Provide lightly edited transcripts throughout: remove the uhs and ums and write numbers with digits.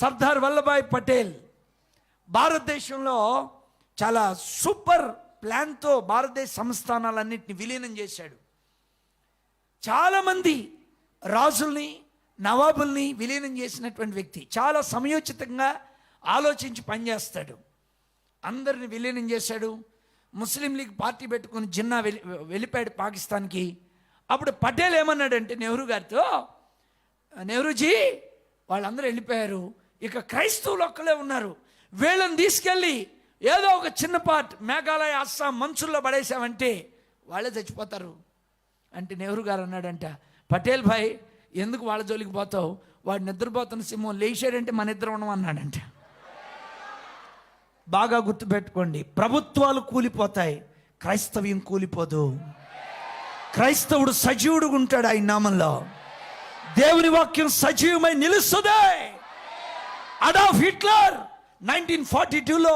సర్దార్ వల్లభాయ్ పటేల్ భారతదేశంలో చాలా సూపర్ ప్లాన్తో భారతదేశ సంస్థానాలన్నింటినీ విలీనం చేశాడు. చాలామంది రాజుల్ని, నవాబుల్ని విలీనం చేసినటువంటి వ్యక్తి. చాలా సమయోచితంగా ఆలోచించి పనిచేస్తాడు. అందరిని విలీనం చేశాడు. ముస్లిం లీగ్ పార్టీ పెట్టుకుని జిన్నా వెళ్ళిపోయాడు పాకిస్తాన్కి. అప్పుడు పటేల్ ఏమన్నాడంటే నెహ్రూ గారితో, నెహ్రూజీ వాళ్ళందరూ వెళ్ళిపోయారు, ఇక క్రైస్తవులు ఒక్కలే ఉన్నారు, వీళ్ళని తీసుకెళ్ళి ఏదో ఒక చిన్న పార్ట్ మేఘాలయ, అస్సాం మంచుల్లో పడేసామంటే వాళ్ళే చచ్చిపోతారు అంటే నెహ్రూ గారు అన్నాడంట, పటేల్ భాయ్ ఎందుకు వాళ్ళ జోలికి పోతావు, వాడు నిద్రపోతున్న సింహం లేచాడంటే మన ఇద్దరు ఉన్నాం అన్నాడంట. బాగా గుర్తుపెట్టుకోండి, ప్రభుత్వాలు కూలిపోతాయి, క్రైస్తవ్యం కూలిపోదు. క్రైస్తవుడు సజీవుడుగా ఉంటాడు ఆయన నామంలో. దేవుని వాక్యం సజీవమై నిలుస్తుంది. అడాల్ఫ్ హిట్లర్ 1942లో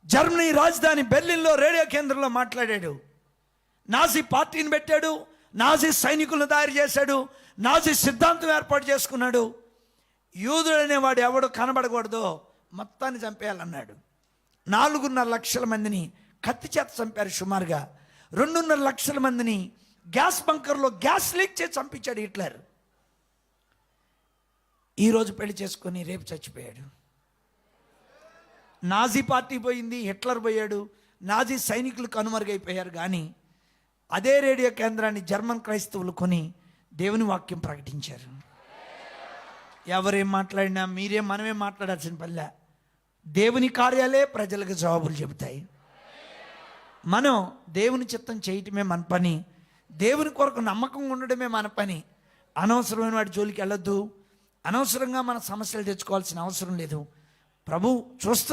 జర్మనీ రాజధాని బెర్లిన్లో రేడియో కేంద్రంలో మాట్లాడాడు. నాజీ పార్టీని పెట్టాడు, నాజీ సైనికులను తయారు చేశాడు, నాజీ సిద్ధాంతం ఏర్పాటు చేసుకున్నాడు. యూదుడు అనేవాడు ఎవడు కనబడకూడదో మొత్తాన్ని చంపేయాలన్నాడు. 4.5 లక్షల మందిని కత్తి చేత చంపారు. సుమారుగా 2.5 లక్షల మందిని గ్యాస్ బంకర్లో గ్యాస్ లీక్ చేసి చంపించాడు హిట్లర్. ఈరోజు పెళ్లి చేసుకొని రేపు చచ్చిపోయాడు. నాజీ పార్టీ పోయింది, హిట్లర్ పోయాడు, నాజీ సైనికులు కనుమరుగైపోయారు. కానీ అదే రేడియో కేంద్రాన్ని జర్మన్ క్రైస్తవులు కొని దేవుని వాక్యం ప్రకటించారు. ఎవరేం మాట్లాడినా మనమే మాట్లాడాల్సిన పనిలే. దేవుని కార్యాలే ప్రజలకు జవాబులు చెబుతాయి. మనం దేవుని చిత్తం చేయటమే మన పని, దేవుని కొరకు నమ్మకంగా ఉండడమే మన పని. అనవసరమైన వాడి జోలికి వెళ్ళొద్దు. అనవసరంగా మన సమస్యలు తెచ్చుకోవాల్సిన అవసరం లేదు. ప్రభు చూస్తున్న